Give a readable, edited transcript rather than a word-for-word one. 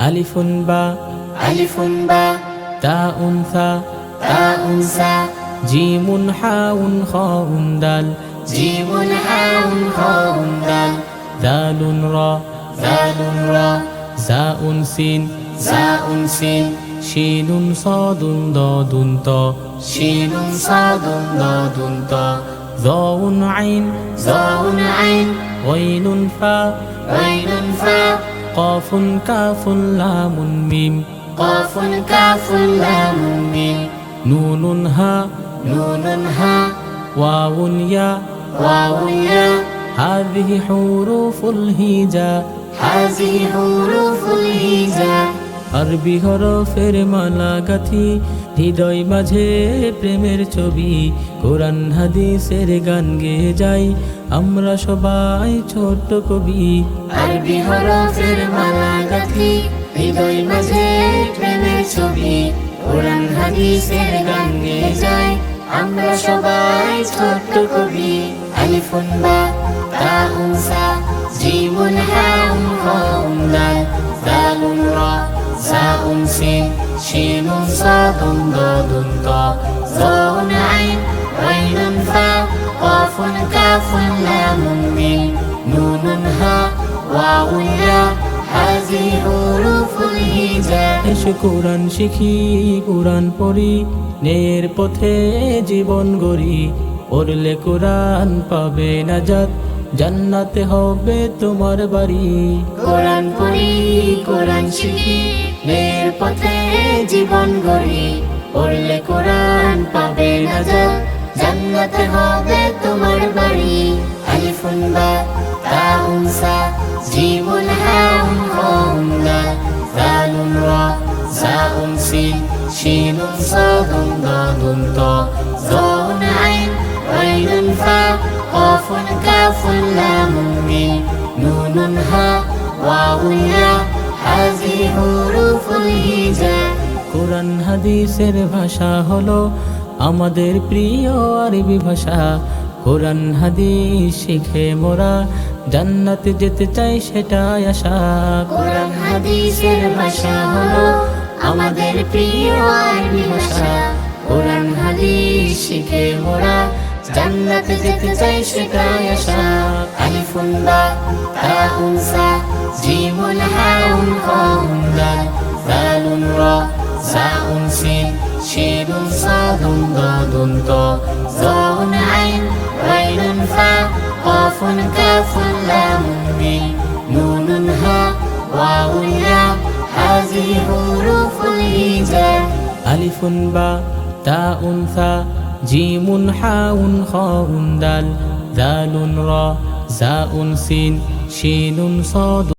আলিফুন বা তাউন সা জিমুন হাউন খাউন দাল দালুন রা জাউন সিন শিনুন সাদুন দাদুন তা যাউন আইন গাইনুন ফা কাফুন কাফুন লামুন মিম নুনুন হা ওয়াউন ইয়া হাযিহি হুরুফুল হিজা আরবি হরফের মালা গাথি হৃদয় মাঝে প্রেমের ছবি কোরআন হাদিসের গান গেয়ে যাই আমরা সবাই ছোট্ট কবি আরবি হরফের মালা গাথি হৃদয় মাঝে প্রেমের ছবি কোরআন হাদিসের গান গেয়ে যাই আমরা সবাই ছোট্ট কবি আলিফুন বা তাউন সা জিমুন হাউন খাউন দাল দালুন রা জাউন সিন শিনুন সাদুন দাদুন তা যাউন আইন গাইনুন ফা কাফুন কাফুন লামুন মিম নুনুন হা ওয়াউন ইয়া হাযিহি হুরুফুল হিজা এসো কোরআন শিখি কোরআন পড়ি ন্যায়ের পথে জীবন গড়ি পড়লে কোরআন পাবে নাজাত জান্নাতে হবে তোমার বাড়ি কোরআন পড়ি কোরআন শিখি ন্যায়ের পথে জীবন গড়ি পড়লে কোরআন পাবে নাজাত জান্নাতে হবে তোমার বাড়ি আলিফুন বা তাউন সা জিমুন হাউন খাউন দাল দালুন রা জাউন সিন শিনুন সাদুন দাদুন তা যাউন আইন গাইনুন ফা কাফুন কাফুন লামুন মিম নুনুন হা ওয়াউন ইয়া হাযিহি হুরুফুল হিজা কোরআন হাদিসের ভাষা হলো আমাদের প্রিয় আরবি ভাষা কোরআন হাদিস শিখে মোরা জান্নাতে যেতে চাই সেটাই আশা কোরআন হাদিসের ভাষা হলো আমাদের প্রিয় আরবি ভাষা কোরআন হাদিস শিখে মোরা জান্নাতে যেতে চাই সেটাই আশা আলিফুন বা তাউন সা জিমুন হাউন খাউন দাল দালুন রা জাউন সিন শিনুন সাদুন দাদুন তা যাউন আইন গাইনুন ফা কাফুন কাফুন লামুন মিম নুনুন হা ওয়াউন ইয়া হাযিহি হুরুফুল হিজা আলিফুন বা তাউন সা জিমুন হাউন খাউন দাল দালুন রা জাউন সিন শিনুন সাদ